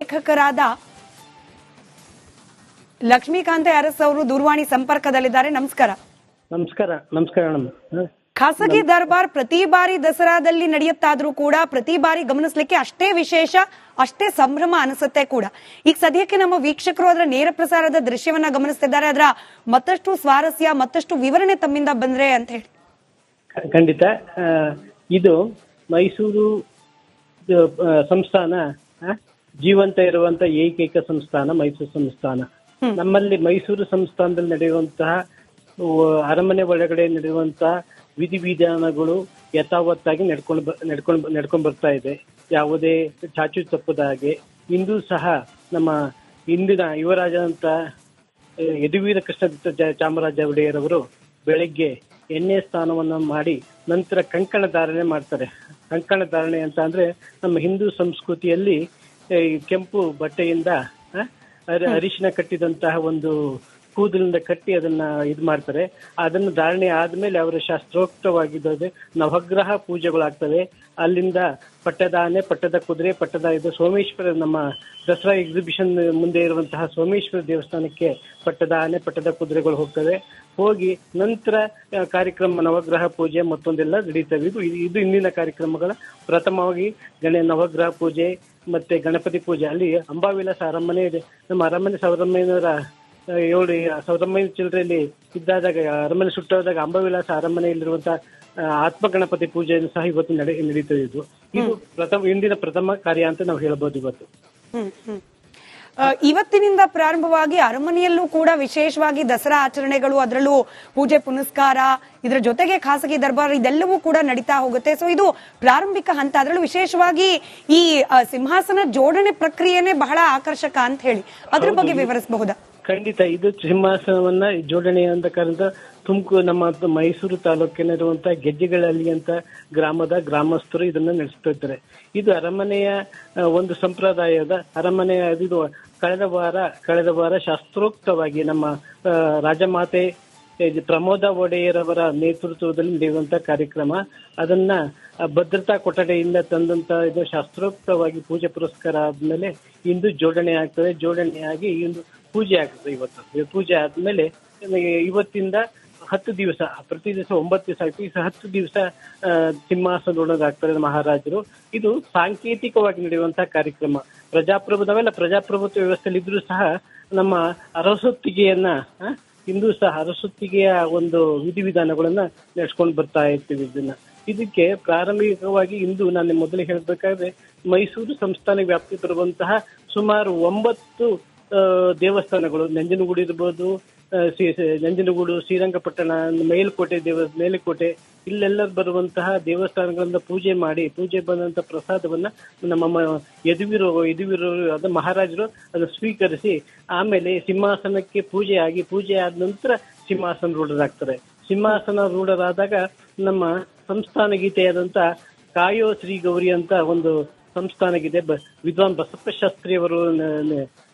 ಲೇಖಕರಾದ ಲಕ್ಷ್ಮೀಕಾಂತ ಅರಸ್ ಅವರು ದೂರವಾಣಿ ಸಂಪರ್ಕದಲ್ಲಿದ್ದಾರೆ. ನಮಸ್ಕಾರ. ನಮಸ್ಕಾರ. ಖಾಸಗಿ ದರ್ಬಾರ್ ಪ್ರತಿ ಬಾರಿ ದಸರಾದಲ್ಲಿ ನಡೆಯುತ್ತಾದ್ರೂ ಕೂಡ ಪ್ರತಿ ಬಾರಿ ಗಮನಿಸಲಿಕ್ಕೆ ಅಷ್ಟೇ ವಿಶೇಷ, ಅಷ್ಟೇ ಸಂಭ್ರಮ ಅನಿಸುತ್ತೆ ಕೂಡ. ಈಗ ಸದ್ಯಕ್ಕೆ ನಮ್ಮ ವೀಕ್ಷಕರು ಅದರ ನೇರ ಪ್ರಸಾರದ ದೃಶ್ಯವನ್ನ ಗಮನಿಸ್ತಿದ್ದಾರೆ. ಅದರ ಮತ್ತಷ್ಟು ಸ್ವಾರಸ್ಯ, ಮತ್ತಷ್ಟು ವಿವರಣೆ ತಮ್ಮಿಂದ ಬಂದ್ರೆ ಅಂತ ಹೇಳಿ. ಖಂಡಿತ. ಇದು ಮೈಸೂರು ಸಂಸ್ಥಾನ ಜೀವಂತ ಇರುವಂತ ಏಕೈಕ ಸಂಸ್ಥಾನ ಮೈಸೂರು ಸಂಸ್ಥಾನ. ನಮ್ಮಲ್ಲಿ ಮೈಸೂರು ಸಂಸ್ಥಾನದಲ್ಲಿ ನಡೆಯುವಂತಹ ಅರಮನೆ ಒಳಗಡೆ ನಡೆಯುವಂತಹ ವಿಧಿವಿಧಾನಗಳು ಯಥಾವತ್ತಾಗಿ ನಡ್ಕೊಂಡು ಬರ್ತಾ ಇದೆ. ಯಾವುದೇ ಚಾಚು ತಪ್ಪದ ಹಾಗೆ ಇಂದು ಸಹ ನಮ್ಮ ಇಂದಿನ ಯುವರಾಜನಂತ ಯದುವೀರ ಕೃಷ್ಣ ಚಾಮರಾಜ ಒಡೆಯರವರು ಬೆಳಗ್ಗೆ ಎಣ್ಣೆ ಸ್ನಾನವನ್ನ ಮಾಡಿ ನಂತರ ಕಂಕಣ ಧಾರಣೆ ಮಾಡ್ತಾರೆ. ಕಂಕಣ ಧಾರಣೆ ಅಂತ ಅಂದ್ರೆ ನಮ್ಮ ಹಿಂದೂ ಸಂಸ್ಕೃತಿಯಲ್ಲಿ ಕೆಂಪು ಬಟ್ಟೆಯಿಂದ ಅರಿಶಿನ ಕಟ್ಟಿದಂತಹ ಒಂದು ಕೂದಲಿಂದ ಕಟ್ಟಿ ಅದನ್ನ ಇದು ಮಾಡ್ತಾರೆ. ಅದನ್ನು ಧಾರಣೆ ಆದ್ಮೇಲೆ ಅವರ ಶಾಸ್ತ್ರೋಕ್ತವಾಗಿದ್ದರೆ ನವಗ್ರಹ ಪೂಜೆಗಳಾಗ್ತವೆ. ಅಲ್ಲಿಂದ ಪಟ್ಟದಾನೆ, ಪಟ್ಟದ ಕುದುರೆ, ಇದು ಸೋಮೇಶ್ವರ ನಮ್ಮ ದಸರಾ ಎಕ್ಸಿಬಿಷನ್ ಮುಂದೆ ಇರುವಂತಹ ಸೋಮೇಶ್ವರ ದೇವಸ್ಥಾನಕ್ಕೆ ಪಟ್ಟದ ಆನೆ, ಪಟ್ಟದ ಕುದುರೆಗಳು ಹೋಗ್ತವೆ. ಹೋಗಿ ನಂತರ ಕಾರ್ಯಕ್ರಮ ನವಗ್ರಹ ಪೂಜೆ ಮತ್ತೊಂದೆಲ್ಲ ನಡೀತವೆ. ಇದು ಇಂದಿನ ಕಾರ್ಯಕ್ರಮಗಳ ಪ್ರಥಮವಾಗಿ ನವಗ್ರಹ ಪೂಜೆ ಮತ್ತೆ ಗಣಪತಿ ಪೂಜೆ. ಅಲ್ಲಿ ಅಂಬಾವಿಲಾಸ ಅರಮನೆ ಇದೆ. ನಮ್ಮ ಅರಮನೆ 1900 ಚಿಲ್ಲರೆಯಲ್ಲಿ ಇದ್ದಾಗ ಅರಮನೆ ಸುಟ್ಟೋದಾಗ ಅಂಬಾವಿಲಾಸ ಅರಮನೆಯಲ್ಲಿರುವಂತಹ ಆತ್ಮಗಣಪತಿ ಪೂಜೆಯನ್ನು ಸಹ ಇವತ್ತು ನಡೀತದೆ. ಇದು ಇಂದಿನ ಪ್ರಥಮ ಕಾರ್ಯ ಅಂತ ನಾವು ಹೇಳಬಹುದು. ಇವತ್ತಿನಿಂದ ಪ್ರಾರಂಭವಾಗಿ ಅರಮನೆಯಲ್ಲೂ ಕೂಡ ವಿಶೇಷವಾಗಿ ದಸರಾ ಆಚರಣೆಗಳು, ಅದರಲ್ಲೂ ಪೂಜೆ ಪುನಸ್ಕಾರ, ಇದರ ಜೊತೆಗೆ ಖಾಸಗಿ ದರ್ಬಾರ್ ಇದೆಲ್ಲವೂ ಕೂಡ ನಡೀತಾ ಹೋಗುತ್ತೆ. ಸೊ ಇದು ಪ್ರಾರಂಭಿಕ ಹಂತ. ಅದರಲ್ಲೂ ವಿಶೇಷವಾಗಿ ಈ ಸಿಂಹಾಸನ ಜೋಡಣೆ ಪ್ರಕ್ರಿಯೆನೇ ಬಹಳ ಆಕರ್ಷಕ ಅಂತ ಹೇಳಿ ಅದ್ರ ಬಗ್ಗೆ ವಿವರಿಸಬಹುದಾ? ಖಂಡಿತ. ಇದು ಸಿಂಹಾಸನವನ್ನ ಜೋಡಣೆ ಅಂತ ಕಾರಣ ತುಮಕೂರು ನಮ್ಮ ಮೈಸೂರು ತಾಲೂಕಿನಲ್ಲಿರುವಂತಹ ಗೆಜ್ಜೆಗಳಲ್ಲಿ ಅಂತ ಗ್ರಾಮಸ್ಥರು ಇದನ್ನ ನಡೆಸ್ತಾ ಇದ್ದಾರೆ. ಇದು ಅರಮನೆಯ ಒಂದು ಸಂಪ್ರದಾಯದ ಅರಮನೆಯ ಇದು ಕಳೆದ ವಾರ ಶಾಸ್ತ್ರೋಕ್ತವಾಗಿ ನಮ್ಮ ರಾಜಮಾತೆ ಪ್ರಮೋದ ಒಡೆಯರವರ ನೇತೃತ್ವದಲ್ಲಿ ನಡೆಯುವಂತಹ ಕಾರ್ಯಕ್ರಮ. ಅದನ್ನ ಭದ್ರತಾ ಕೊಠಡಿಯಿಂದ ತಂದಂತ ಇದು ಶಾಸ್ತ್ರೋಕ್ತವಾಗಿ ಪೂಜೆ ಪುರಸ್ಕಾರ ಆದ್ಮೇಲೆ ಇಂದು ಜೋಡಣೆ ಆಗ್ತದೆ. ಜೋಡಣೆಯಾಗಿ ಇಂದು ಪೂಜೆ ಆಗ್ತದೆ. ಇವತ್ತು ಪೂಜೆ ಆದ್ಮೇಲೆ ಇವತ್ತಿಂದ 10 ದಿವಸ, ಪ್ರತಿ ದಿವಸ 9 ದಿವಸ ಆಗ್ತದೆ. 10 ದಿವಸ ಸಿಂಹಾಸನದೊಳಗಾಗ್ತಾರೆ ಮಹಾರಾಜರು. ಇದು ಸಾಂಕೇತಿಕವಾಗಿ ನಡೆಯುವಂತಹ ಕಾರ್ಯಕ್ರಮ. ಪ್ರಜಾಪ್ರಭುತ್ವ ವ್ಯವಸ್ಥೆಯಲ್ಲಿ ಇದ್ರೂ ಸಹ ನಮ್ಮ ಅರಸೊತ್ತಿಗೆಯನ್ನ ಇಂದು ಸಹ ಅರಸೊತ್ತಿಗೆಯ ಒಂದು ವಿಧಿವಿಧಾನಗಳನ್ನ ನಡೆಸ್ಕೊಂಡು ಬರ್ತಾ ಇರ್ತೀವಿ. ಇದಕ್ಕೆ ಪ್ರಾರಂಭಿಕವಾಗಿ ಇಂದು ನಾನು ಮೊದಲೇ ಹೇಳ್ಬೇಕಾದ್ರೆ ಮೈಸೂರು ಸಂಸ್ಥಾನ ವ್ಯಾಪ್ತಿ ಬರುವಂತಹ ಸುಮಾರು 9 ದೇವಸ್ಥಾನಗಳು, ನಂಜನಗೂಡು ಇರ್ಬೋದು, ನಂಜನಗೂಡು, ಶ್ರೀರಂಗಪಟ್ಟಣ, ಮೇಲುಕೋಟೆ ಇಲ್ಲೆಲ್ಲ ಬರುವಂತಹ ದೇವಸ್ಥಾನಗಳಿಂದ ಪೂಜೆ ಬಂದಂತ ಪ್ರಸಾದವನ್ನ ನಮ್ಮ ಯದುವೀರು ಅದ ಮಹಾರಾಜರು ಅದನ್ನು ಸ್ವೀಕರಿಸಿ ಆಮೇಲೆ ಸಿಂಹಾಸನಕ್ಕೆ ಪೂಜೆ ಆದ ನಂತರ ಸಿಂಹಾಸನ ರೂಢರಾಗ್ತಾರೆ. ಸಿಂಹಾಸನ ರೂಢರಾದಾಗ ನಮ್ಮ ಸಂಸ್ಥಾನ ಗೀತೆಯಾದಂತ ಕಾಯೋ ಶ್ರೀ ಗೌರಿ ಅಂತ ಒಂದು ಸಂಸ್ಥಾನ ಗೀತೆ ವಿದ್ವಾನ್ ಬಸಪ್ಪ ಶಾಸ್ತ್ರಿಯವರು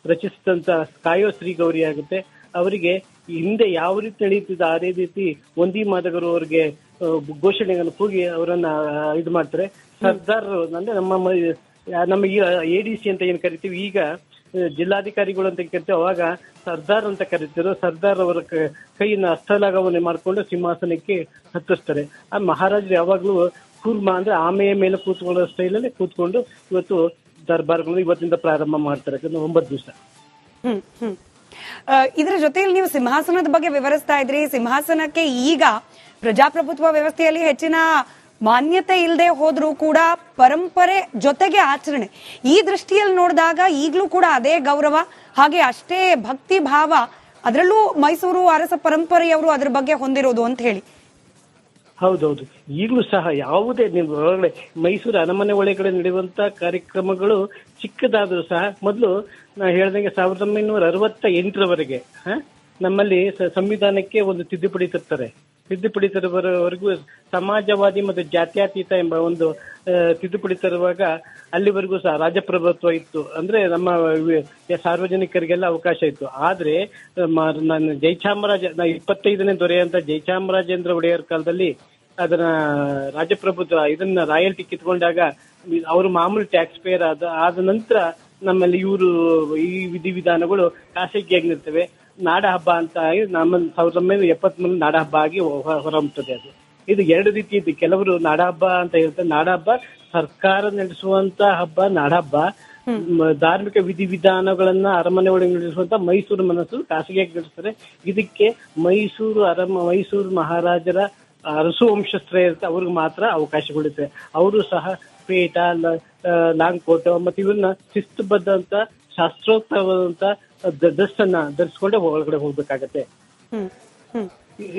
ರಚಿಸಿದಂತ ಕಾಯೋ ಶ್ರೀ ಗೌರಿ ಆಗುತ್ತೆ. ಅವರಿಗೆ ಹಿಂದೆ ಯಾವ ರೀತಿ ನಡೀತಿದ್ದ ಅದೇ ರೀತಿ ಒಂದಿ ಮಾದಗರು ಅವರಿಗೆ ಘೋಷಣೆಗಳನ್ನು ಕೂಗಿ ಅವರನ್ನ ಇದು ಮಾಡ್ತಾರೆ. ಸರ್ದಾರ್ ಅಂದ್ರೆ ನಮ್ಮ ADC ಅಂತ ಏನ್ ಕರಿತೀವಿ, ಈಗ ಜಿಲ್ಲಾಧಿಕಾರಿಗಳು ಅಂತ ಕರಿತೀವಿ, ಅವಾಗ ಸರ್ದಾರ್ ಅಂತ ಕರಿತಿದ್ರು. ಸರ್ದಾರ್ ಅವರ ಕೈಯಿಂದ ಹಸ್ತಲಾಘವನ್ನೇ ಮಾಡ್ಕೊಂಡು ಸಿಂಹಾಸನಕ್ಕೆ ಹತ್ತಿಸ್ತಾರೆ. ಆ ಮಹಾರಾಜರು ಯಾವಾಗ್ಲೂ ಕೂರ್ಮ ಅಂದ್ರೆ ಆಮೆಯ ಮೇಲೆ ಕೂತ್ಕೊಳ್ಳೋ ಸ್ಟೈಲಲ್ಲಿ ಕೂತ್ಕೊಂಡು ಇವತ್ತು ದರ್ಬಾರ್ಗಳು ಇವತ್ತಿಂದ ಪ್ರಾರಂಭ ಮಾಡ್ತಾರೆ. 9 ದಿವಸ. ಇದರ ಜೊತೆಯಲ್ಲಿ ನೀವು ಸಿಂಹಾಸನದ ಬಗ್ಗೆ ವಿವರಿಸ್ತಾ ಇದ್ರಿ. ಸಿಂಹಾಸನಕ್ಕೆ ಈಗ ಪ್ರಜಾಪ್ರಭುತ್ವ ವ್ಯವಸ್ಥೆಯಲ್ಲಿ ಹೆಚ್ಚಿನ ಮಾನ್ಯತೆ ಇಲ್ಲದೆ ಹೋದ್ರೂ ಕೂಡ ಪರಂಪರೆ ಜೊತೆಗೆ ಆಚರಣೆ, ಈ ದೃಷ್ಟಿಯಲ್ಲಿ ನೋಡಿದಾಗ ಈಗಲೂ ಕೂಡ ಅದೇ ಗೌರವ, ಹಾಗೆ ಅಷ್ಟೇ ಭಕ್ತಿ ಭಾವ ಅದರಲ್ಲೂ ಮೈಸೂರು ಅರಸ ಪರಂಪರೆಯವರು ಅದ್ರ ಬಗ್ಗೆ ಹೊಂದಿರೋದು ಅಂತ ಹೇಳಿ. ಹೌದೌದು. ಈಗಲೂ ಸಹ ಯಾವುದೇ ಒಳಗಡೆ ಮೈಸೂರು ಅರಮನೆ ಒಳಗಡೆ ನಡೆಯುವಂತ ಕಾರ್ಯಕ್ರಮಗಳು ಚಿಕ್ಕದಾದ್ರೂ ಸಹ ಮೊದಲು ನಾ ಹೇಳ್ದಂಗೆ 1968ರವರೆಗೆ ನಮ್ಮಲ್ಲಿ ಸಂವಿಧಾನಕ್ಕೆ ಒಂದು ತಿದ್ದುಪಡಿ ತರ್ತಾರೆ. ತಿದ್ದುಪಡಿ ತರುವವರೆಗೂ ಸಮಾಜವಾದಿ ಮತ್ತು ಜಾತ್ಯತೀತ ಎಂಬ ಒಂದು ತಿದ್ದುಪಡಿ ತರುವಾಗ ಅಲ್ಲಿವರೆಗೂ ಸಹ ರಾಜಪ್ರಭುತ್ವ ಇತ್ತು. ಅಂದ್ರೆ ನಮ್ಮ ಸಾರ್ವಜನಿಕರಿಗೆಲ್ಲ ಅವಕಾಶ ಇತ್ತು. ಆದ್ರೆ ನಾನು ಜಯಚಾಮರಾಜ 25ನೇ ದೊರೆ ಅಂತ ಜಯಚಾಮರಾಜೇಂದ್ರ ಒಡೆಯರ್ ಕಾಲದಲ್ಲಿ ಅದನ್ನ ರಾಜಪ್ರಭುತ್ವ ಇದನ್ನ ರಾಯಲ್ಟಿ ಕಿತ್ಕೊಂಡಾಗ ಅವರು ಮಾಮೂಲಿ ಟ್ಯಾಕ್ಸ್ ಪೇಯರ್ ಆದ ನಂತರ ನಮ್ಮಲ್ಲಿ ಈ ವಿಧಿವಿಧಾನಗಳು ಖಾಸಗಿಯಾಗಿರ್ತವೆ. ನಾಡ ಹಬ್ಬ ಅಂತ ನಮ್ಮ 1973 ನಾಡ ಹಬ್ಬ ಆಗಿ ಹೊರಹೊಮ್ಮುತ್ತದೆ. ಅದು ಇದು ಎರಡು ರೀತಿ ಇದೆ. ಕೆಲವರು ನಾಡ ಹಬ್ಬ ಅಂತ ಹೇಳ್ತಾರೆ. ನಾಡ ಹಬ್ಬ ಸರ್ಕಾರ ನಡೆಸುವಂತ ಹಬ್ಬ ನಾಡ ಹಬ್ಬ. ಧಾರ್ಮಿಕ ವಿಧಿವಿಧಾನಗಳನ್ನ ಅರಮನೆ ಒಳಗೆ ನಡೆಸುವಂತ ಮೈಸೂರು ಮನಸ್ಸು ಖಾಸಗಿಯಾಗಿ ನಡೆಸ್ತಾರೆ. ಇದಕ್ಕೆ ಮೈಸೂರು ಮಹಾರಾಜರ ಅರಸು ವಂಶಸ್ಥರ ಇರುತ್ತೆ, ಅವ್ರಿಗೆ ಮಾತ್ರ ಅವಕಾಶಗಳಿರುತ್ತೆ. ಅವರು ಸಹ ಪೇಟ, ಲಾಂಗ್ ಕೋಟ್ ಮತ್ತೆ ಇವನ್ನ ಶಿಸ್ತುಬದ್ಧಂತ ಶಾಸ್ತ್ರೋಕ್ತವಾದಂತ ಡ್ರೆಸ್ಸನ್ನ ಧರಿಸ್ಕೊಂಡೆ ಒಳಗಡೆ ಹೋಗ್ಬೇಕಾಗತ್ತೆ.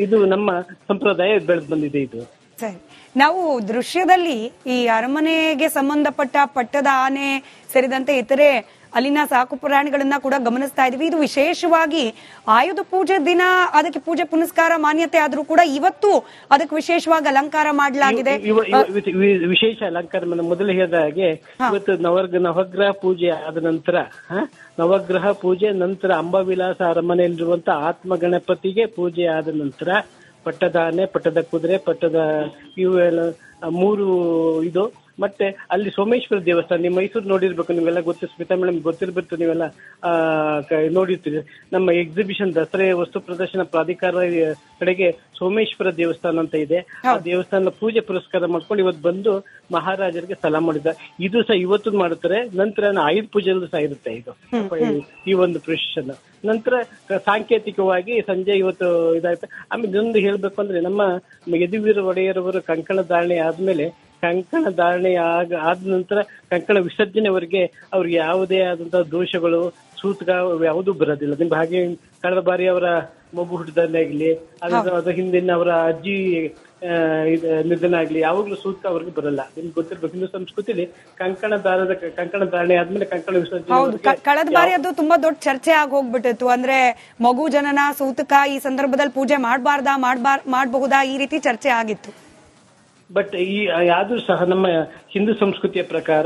ಇದು ನಮ್ಮ ಸಂಪ್ರದಾಯ ಬೆಳೆದು ಬಂದಿದೆ. ಇದು ಸರಿ. ನಾವು ದೃಶ್ಯದಲ್ಲಿ ಈ ಅರಮನೆಗೆ ಸಂಬಂಧಪಟ್ಟ ಪಟ್ಟದ ಆನೆ ಸೇರಿದಂತೆ ಇತರೆ ಅಲ್ಲಿನ ಸಾಕು ಪ್ರಾಣಿಗಳನ್ನ ಕೂಡ ಗಮನಿಸ್ತಾ ಇದೀವಿ. ಇದು ವಿಶೇಷವಾಗಿ ಆಯುಧ ಪೂಜೆ ದಿನ ಅದಕ್ಕೆ ಪೂಜೆ ಪುನಸ್ಕಾರ ಮಾನ್ಯತೆ ಆದ್ರೂ ಕೂಡ ಇವತ್ತು ಅದಕ್ಕೆ ವಿಶೇಷವಾಗಿ ಅಲಂಕಾರ ಮಾಡಲಾಗಿದೆ. ವಿಶೇಷ ಅಲಂಕಾರ ಮೊದಲು ಹೇಳಿದ ಹಾಗೆ ಇವತ್ತು ನವಗ್ರಹ ಪೂಜೆ ಆದ ನಂತರ ನವಗ್ರಹ ಪೂಜೆ ನಂತರ ಅಂಬಾವಿಲಾಸ ಅರಮನೆಯಲ್ಲಿರುವಂತ ಆತ್ಮ ಗಣಪತಿಗೆ ಪೂಜೆ ಆದ ನಂತರ ಪಟ್ಟದ ಆನೆ, ಪಟ್ಟದ ಕುದುರೆ, ಪಟ್ಟದ ಇವೆಲ್ಲ 3 ಇದು. ಮತ್ತೆ ಅಲ್ಲಿ ಸೋಮೇಶ್ವರ ದೇವಸ್ಥಾನ, ನೀವು ಮೈಸೂರು ನೋಡಿರ್ಬೇಕು, ನೀವೆಲ್ಲ ಗೊತ್ತು, ಸ್ಮಿತಾ ಮೇಡಮ್ ಗೊತ್ತಿರ್ಬೇಕು, ನೀವೆಲ್ಲ ನೋಡಿರ್ತೀರಿ. ನಮ್ಮ ಎಕ್ಸಿಬಿಷನ್ ದಸರೆ ವಸ್ತು ಪ್ರದರ್ಶನ ಪ್ರಾಧಿಕಾರ ಕಡೆಗೆ ಸೋಮೇಶ್ವರ ದೇವಸ್ಥಾನ ಅಂತ ಇದೆ. ಆ ದೇವಸ್ಥಾನ ಪೂಜೆ ಪುರಸ್ಕಾರ ಮಾಡ್ಕೊಂಡು ಇವತ್ತು ಬಂದು ಮಹಾರಾಜರಿಗೆ ಸಲಾ ಮಾಡಿದ್ದಾರೆ. ಇದು ಸಹ ಇವತ್ತು ಮಾಡುತ್ತಾರೆ. ನಂತರ ಆಯುಧ ಪೂಜೆಯಲ್ಲೂ ಸಹ ಇರುತ್ತೆ ಇದು ಈ ಒಂದು ಪ್ರೊಸೆಷನ್. ನಂತರ ಸಾಂಕೇತಿಕವಾಗಿ ಸಂಜೆ ಇವತ್ತು ಇದಾಯ್ತು. ಆಮೇಲೆ ಇನ್ನೊಂದು ಹೇಳ್ಬೇಕು ಅಂದ್ರೆ ನಮ್ಮ ಯದುವೀರ ಒಡೆಯರವರು ಕಂಕಣ ಧಾರಣೆ ಆದ್ಮೇಲೆ ಕಂಕಣ ಧಾರಣೆ ಆದ ನಂತರ ಕಂಕಣ ವಿಸರ್ಜನೆವರೆಗೆ ಅವ್ರಿಗೆ ಯಾವುದೇ ಆದಂತಹ ದೋಷಗಳು ಸೂತಕ ಯಾವುದೂ ಬರೋದಿಲ್ಲ. ನಿಮ್ಗೆ ಹಾಗೆ ಕಳೆದ ಬಾರಿ ಅವರ ಮಗು ಹುಟ್ಟಿದಲ್ಲಿ ಆಗ್ಲಿ, ಅದ್ರ ಹಿಂದಿನ ಅವರ ಅಜ್ಜಿ ನಿಧನ ಆಗ್ಲಿ, ಯಾವಾಗ್ಲೂ ಸೂತಕ ಅವ್ರಿಗೆ ಬರಲ್ಲ. ನಿಮ್ಗೆ ಗೊತ್ತಿರ್ಬೇಕು, ಹಿಂದೂ ಸಂಸ್ಕೃತಿಲಿ ಕಂಕಣ ಧಾರಣೆ ಆದ್ಮೇಲೆ ಕಂಕಣ ವಿಸರ್ಜನೆ. ಕಳೆದ ಬಾರಿ ಅದು ತುಂಬಾ ದೊಡ್ಡ ಚರ್ಚೆ ಆಗಿ ಹೋಗ್ಬಿಟ್ಟಿತ್ತು. ಅಂದ್ರೆ ಮಗು ಜನನ, ಸೂತಕ ಈ ಸಂದರ್ಭದಲ್ಲಿ ಪೂಜೆ ಮಾಡಬಹುದಾ ಈ ರೀತಿ ಚರ್ಚೆ ಆಗಿತ್ತು. ಬಟ್ ಯಾವ್ದು ಸಹ ನಮ್ಮ ಹಿಂದೂ ಸಂಸ್ಕೃತಿಯ ಪ್ರಕಾರ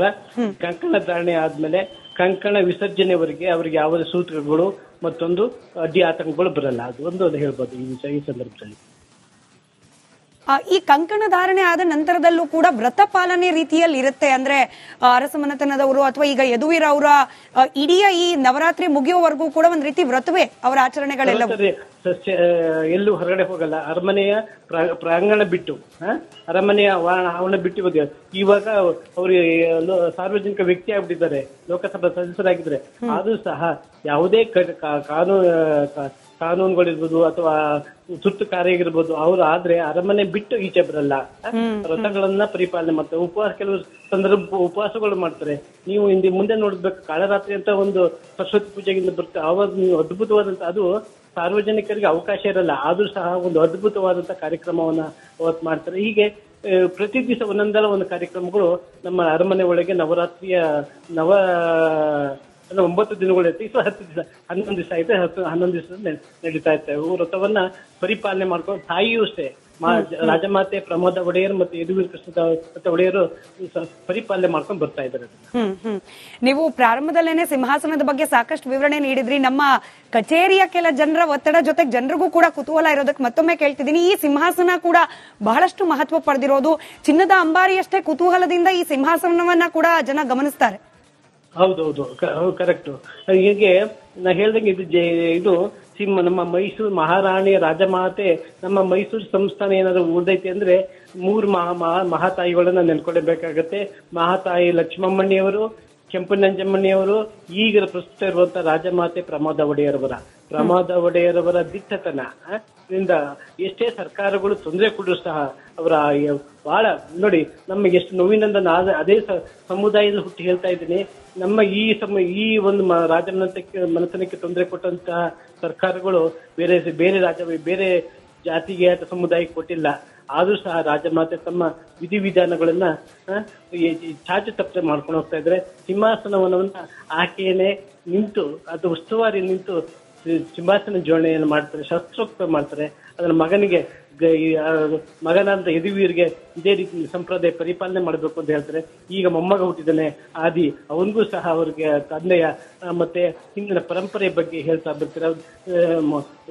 ಕಂಕಣ ಧಾರಣೆ ಆದ್ಮೇಲೆ ಕಂಕಣ ವಿಸರ್ಜನೆವರೆಗೆ ಅವ್ರಿಗೆ ಯಾವುದೇ ಸೂತಕಗಳು ಮತ್ತೊಂದು ಅಡ್ಡಿ ಆತಂಕಗಳು ಬರಲ್ಲ. ಅದು ಒಂದು ಹೇಳ್ಬೋದು ಈ ಸಂದರ್ಭದಲ್ಲಿ. ಈ ಕಂಕಣ ಧಾರಣೆ ಆದ ನಂತರದಲ್ಲೂ ಕೂಡ ವ್ರತ ಪಾಲನೆ ರೀತಿಯಲ್ಲಿ ಇರುತ್ತೆ. ಅಂದ್ರೆ ಅರಸ ಮನೆತನದವರು ಅಥವಾ ಈಗ ಯದುವೀರ ಅವರ ಇಡೀ ಈ ನವರಾತ್ರಿ ಮುಗಿಯುವವರೆಗೂ ಕೂಡ ಒಂದ್ ರೀತಿ ವ್ರತವೇ ಅವರ ಆಚರಣೆಗಳೆಲ್ಲ. ಎಲ್ಲೂ ಹೊರಗಡೆ ಹೋಗಲ್ಲ. ಅರಮನೆಯ ಪ್ರಾಂಗಣ ಬಿಟ್ಟು ಅರಮನೆಯ ಆವರಣ ಬಿಟ್ಟು ಹೋದ. ಇವಾಗ ಅವ್ರಿಗೆ ಸಾರ್ವಜನಿಕ ವ್ಯಕ್ತಿ ಆಗ್ಬಿಟ್ಟಿದ್ದಾರೆ, ಲೋಕಸಭಾ ಸದಸ್ಯರಾಗಿದ್ದಾರೆ. ಆದ್ರೂ ಸಹ ಯಾವುದೇ ಕಾನೂನುಗಳಿರ್ಬೋದು ಅಥವಾ ತುರ್ತು ಕಾರ್ಯ ಇರ್ಬೋದು, ಅವ್ರು ಆದ್ರೆ ಅರಮನೆ ಬಿಟ್ಟು ಈಚೆ ಬರಲ್ಲ. ವ್ರತಗಳನ್ನ ಪರಿಪಾಲನೆ ಮಾಡ್ತಾರೆ. ಕೆಲವು ಸಂದರ್ಭ ಉಪವಾಸಗಳು ಮಾಡ್ತಾರೆ. ನೀವು ಮುಂದೆ ನೋಡ್ಬೇಕು, ಕಾಳರಾತ್ರಿ ಅಂತ ಒಂದು ಸರಸ್ವತಿ ಪೂಜೆಗಿಂತ ಬರುತ್ತೆ. ಅವಾಗ ನೀವು ಅದ್ಭುತವಾದಂತ, ಅದು ಸಾರ್ವಜನಿಕರಿಗೆ ಅವಕಾಶ ಇರಲ್ಲ, ಆದ್ರೂ ಸಹ ಒಂದು ಅದ್ಭುತವಾದಂತ ಕಾರ್ಯಕ್ರಮವನ್ನ ಅವತ್ತು ಮಾಡ್ತಾರೆ. ಹೀಗೆ ಪ್ರತಿ ದಿವಸ ಒಂದೊಂದಲ್ಲ ಒಂದು ಕಾರ್ಯಕ್ರಮಗಳು ನಮ್ಮ ಅರಮನೆ ಒಳಗೆ ನವರಾತ್ರಿಯ 9 ದಿನಗಳಿರುತ್ತೆ. 10 ದಿವಸ 11 ದಿವಸ ಐತೆ. 11 ದಿವಸ ನಡೀತಾ ಇರ್ತವೆ. ವ್ರತವನ್ನ ಪರಿಪಾಲನೆ ಮಾಡ್ಕೊಂಡು ತಾಯಿಯೂ ಅಷ್ಟೇ, ರಾಜಮಾತೆ ಪ್ರಮೋದ ಒಡೆಯರ್ ಮತ್ತೆ ಯದುವೀರ ಕೃಷ್ಣ ಒಡೆಯರು ಪರಿಪಾಲನೆ ಮಾಡ್ಕೊಂಡು ಬರ್ತಾ ಇದ್ದಾರೆ. ನೀವು ಪ್ರಾರಂಭದಲ್ಲೇನೆ ಸಿಂಹಾಸನದ ಬಗ್ಗೆ ಸಾಕಷ್ಟು ವಿವರಣೆ ನೀಡಿದ್ರಿ. ನಮ್ಮ ಕಚೇರಿಯ ಕೆಲ ಜನರ ಒತ್ತಡ ಜೊತೆಗೆ ಜನರಿಗೂ ಕೂಡ ಕುತೂಹಲ ಇರೋದಕ್ಕೆ ಮತ್ತೊಮ್ಮೆ ಕೇಳ್ತಿದ್ದೀನಿ. ಈ ಸಿಂಹಾಸನ ಕೂಡ ಬಹಳಷ್ಟು ಮಹತ್ವ ಪಡೆದಿರೋದು. ಚಿನ್ನದ ಅಂಬಾರಿಯಷ್ಟೇ ಕುತೂಹಲದಿಂದ ಈ ಸಿಂಹಾಸನವನ್ನ ಕೂಡ ಜನ ಗಮನಿಸ್ತಾರೆ. ಹೌದೌದು, ಕರೆಕ್ಟ್. ಹೀಗೆ ನಾ ಹೇಳ್ದಂಗೆ ಇದು ನಮ್ಮ ಮೈಸೂರು ಮಹಾರಾಣಿಯ ರಾಜಮಾತೆ, ನಮ್ಮ ಮೈಸೂರು ಸಂಸ್ಥಾನ ಏನಾದ್ರು ಉಳಿದೈತಿ ಅಂದ್ರೆ 3 ಮಹಾತಾಯಿಗಳನ್ನ ನೆನ್ಕೊಳ್ಳಬೇಕಾಗತ್ತೆ. ಮಹಾತಾಯಿ ಲಕ್ಷ್ಮಮ್ಮಣ್ಣಿಯವರು, ಕೆಂಪು ನಂಜಮ್ಮಣ್ಣಿಯವರು, ಈಗ ಪ್ರಸ್ತುತ ಇರುವಂತ ರಾಜಮಾತೆ ಪ್ರಮೋದ ಒಡೆಯರವರ ದಿಟ್ಟತನ ಇಂದ ಎಷ್ಟೇ ಸರ್ಕಾರಗಳು ತೊಂದರೆ ಕೊಟ್ಟರು ಸಹ ಅವರ ಬಹಳ ನೋಡಿ, ನಮಗೆ ಎಷ್ಟು ನೋವಿನಿಂದ ಅದೇ ಸಮುದಾಯದ ಹುಟ್ಟಿ ಹೇಳ್ತಾ ಇದ್ದೀನಿ. ನಮ್ಮ ಈ ಒಂದು ಮನೆತನಕ್ಕೆ ತೊಂದರೆ ಕೊಟ್ಟಂತಹ ಸರ್ಕಾರಗಳು ಬೇರೆ ಜಾತಿಗೆ ಅಥವಾ ಸಮುದಾಯಕ್ಕೆ ಕೊಟ್ಟಿಲ್ಲ. ಆದ್ರೂ ಸಹ ರಾಜಮಾತೆ ತಮ್ಮ ವಿಧಿವಿಧಾನಗಳನ್ನ ಚಾಚು ತಪ್ಪದೆ ಮಾಡ್ಕೊಂಡು ಹೋಗ್ತಾ ಇದ್ರೆ. ಸಿಂಹಾಸನವನ್ನ ಆಕೆಯೇ ನಿಂತು, ಅದು ಉಸ್ತುವಾರಿ ನಿಂತು ಸಿಂಹಾಸನ ಜೋಡಣೆಯನ್ನು ಮಾಡ್ತಾರೆ, ಶಾಸ್ತ್ರೋಕ್ತ ಮಾಡ್ತಾರೆ. ಅದನ್ನ ಮಗನಾದ ಯದುವೀರ್ಗೆ ಇದೇ ರೀತಿ ಸಂಪ್ರದಾಯ ಪರಿಪಾಲನೆ ಮಾಡಬೇಕು ಅಂತ ಹೇಳ್ತಾರೆ. ಈಗ ಮೊಮ್ಮಗ ಹುಟ್ಟಿದ್ದಾನೆ ಆದಿ, ಅವನಿಗೂ ಸಹ ಅವ್ರಿಗೆ ತಂದೆಯ ಮತ್ತೆ ಹಿಂದಿನ ಪರಂಪರೆ ಬಗ್ಗೆ ಹೇಳ್ತಾ ಬರ್ತಾರೆ.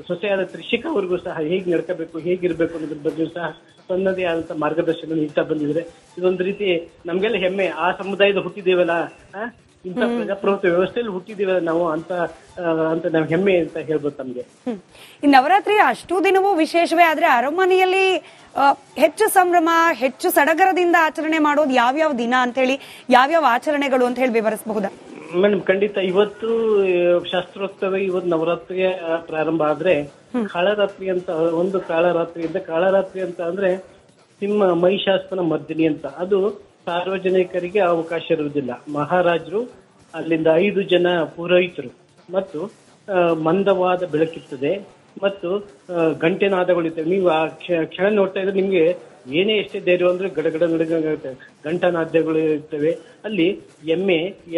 ಸೊಸೆಯಾದ ತ್ರಿಷಿಕಾ ಅವ್ರಿಗೂ ಸಹ ಹೇಗೆ ನಡ್ಕೋಬೇಕು, ಹೇಗಿರ್ಬೇಕು ಅನ್ನೋದ್ರ ಬಗ್ಗೆ ಸಹ ತನ್ನದೇ ಆದಂತ ಮಾರ್ಗದರ್ಶನ ನೀಡ್ತಾ ಬಂದಿದ್ರೆ ಇದೊಂದು ರೀತಿ ನಮ್ಗೆಲ್ಲ ಹೆಮ್ಮೆ. ಆ ಸಮುದಾಯದ ಹುಟ್ಟಿದೇವಲ್ಲ, ಇಂಥ ಪ್ರಜಾಪ್ರಭುತ್ವ ವ್ಯವಸ್ಥೆಯಲ್ಲಿ ಹುಟ್ಟಿದೀವಲ್ಲ ನಾವು ಅಂತ ನಾವು ಹೆಮ್ಮೆ ಅಂತ ಹೇಳ್ಬೋದು ತಮ್ಗೆ. ಈ ನವರಾತ್ರಿ ಅಷ್ಟು ದಿನವೂ ವಿಶೇಷವೇ, ಆದ್ರೆ ಅರಮನೆಯಲ್ಲಿ ಹೆಚ್ಚು ಸಂಭ್ರಮ, ಹೆಚ್ಚು ಸಡಗರದಿಂದ ಆಚರಣೆ ಮಾಡೋದು ಯಾವ್ಯಾವ ದಿನ ಅಂತ ಹೇಳಿ, ಯಾವ್ಯಾವ ಆಚರಣೆಗಳು ಅಂತ ಹೇಳಿ ವಿವರಿಸಬಹುದಾ? ಮೇಡಮ್ ಖಂಡಿತ. ಇವತ್ತು ಶಾಸ್ತ್ರೋಕ್ತವ ಇವತ್ತು ನವರಾತ್ರಿಯ ಪ್ರಾರಂಭ ಆದ್ರೆ ಕಾಳರಾತ್ರಿ ಅಂತ ಒಂದು ಕಾಳರಾತ್ರಿ ಅಂತ ಅಂದ್ರೆ ಮಹಿಷಾಸುರನ ಮರ್ದಿನಿ ಅಂತ, ಅದು ಸಾರ್ವಜನಿಕರಿಗೆ ಅವಕಾಶ ಇರುವುದಿಲ್ಲ. ಮಹಾರಾಜರು, ಅಲ್ಲಿಂದ 5 ಜನ ಪುರೋಹಿತರು ಮತ್ತು ಮಂದವಾದ ಬೆಳಕಿರ್ತದೆ ಮತ್ತು ಗಂಟೆನಾದಗಳಿರ್ತವೆ. ನೀವು ಆ ಕ್ಷಣ ನೋಡ್ತಾ ಇದ್ರೆ ನಿಮ್ಗೆ ಏನೇ ಎಷ್ಟೇ ಧೈರ್ಯ ಅಂದ್ರೆ ಗಡಗಡ ನಡಗಾಗುತ್ತೆ. ಗಂಟನಾದ್ಯಗಳು ಇರ್ತವೆ. ಅಲ್ಲಿ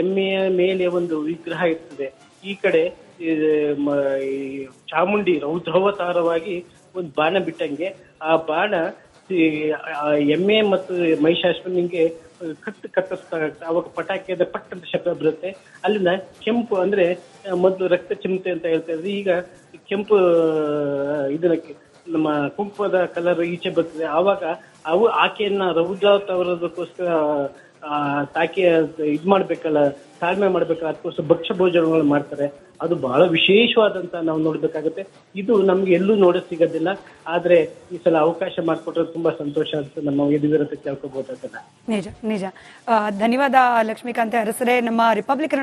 ಎಮ್ಮೆಯ ಮೇಲೆ ಒಂದು ವಿಗ್ರಹ ಇರ್ತದೆ. ಈ ಕಡೆ ಚಾಮುಂಡಿ ರೌದ್ರಾವತಾರವಾಗಿ ಒಂದು ಬಾಣ ಬಿಟ್ಟಂಗೆ ಆ ಬಾಣ ಎಮ್ಮೆ ಮತ್ತು ಮಹಿಷಾಸುರನಿಗೆ ಕತ್ತರಿಸ್ತಾ ಅವಾಗ ಪಟಾಕಿಯದ ಪಟ್ ಅಂತ ಶಬ್ದ ಬರುತ್ತೆ. ಅಲ್ಲಿಂದ ಕೆಂಪು ಅಂದ್ರೆ ಮೊದಲು ರಕ್ತ ಚಿಮಟೆ ಅಂತ ಹೇಳ್ತಾ ಇದ್ರಿ, ಈಗ ಕೆಂಪು ಇದಕ್ಕೆ ನಮ್ಮ ಕುಂಕುಮದ ಕಲರ್ ಈಚೆ ಬರ್ತದೆ. ಆವಾಗ ಆಕೆಯನ್ನ ರೌದ್ರಾವತಾರದಕ್ಕೋಸ್ಕರ ತಾಕಿ ಇದ್ ಮಾಡ್ಬೇಕಲ್ಲ, ತಾಳ್ಮೆ ಮಾಡ್ಬೇಕಲ್ಲ, ಅದಕ್ಕೋಸ್ಕರ ಭಕ್ಷ್ಯ ಭೋಜನಗಳು ಮಾಡ್ತಾರೆ. ಅದು ಬಹಳ ವಿಶೇಷವಾದಂತ ನಾವು ನೋಡ್ಬೇಕಾಗುತ್ತೆ. ಇದು ನಮ್ಗೆ ಎಲ್ಲೂ ನೋಡಕ್ ಸಿಗೋದಿಲ್ಲ. ಆದ್ರೆ ಈ ಸಲ ಅವಕಾಶ ಮಾಡಿಕೊಟ್ರೆ ತುಂಬಾ ಸಂತೋಷ ಅಂತ ನಮ್ಮ ಯದುವೀರತೆ ಕೇಳ್ಕೋಬಹುದಾಗಲ್ಲ. ನಿಜ. ಧನ್ಯವಾದ ಲಕ್ಷ್ಮೀಕಾಂತ್ ಅರಸರೇ. ನಮ್ಮ ರಿಪಬ್ಲಿಕ್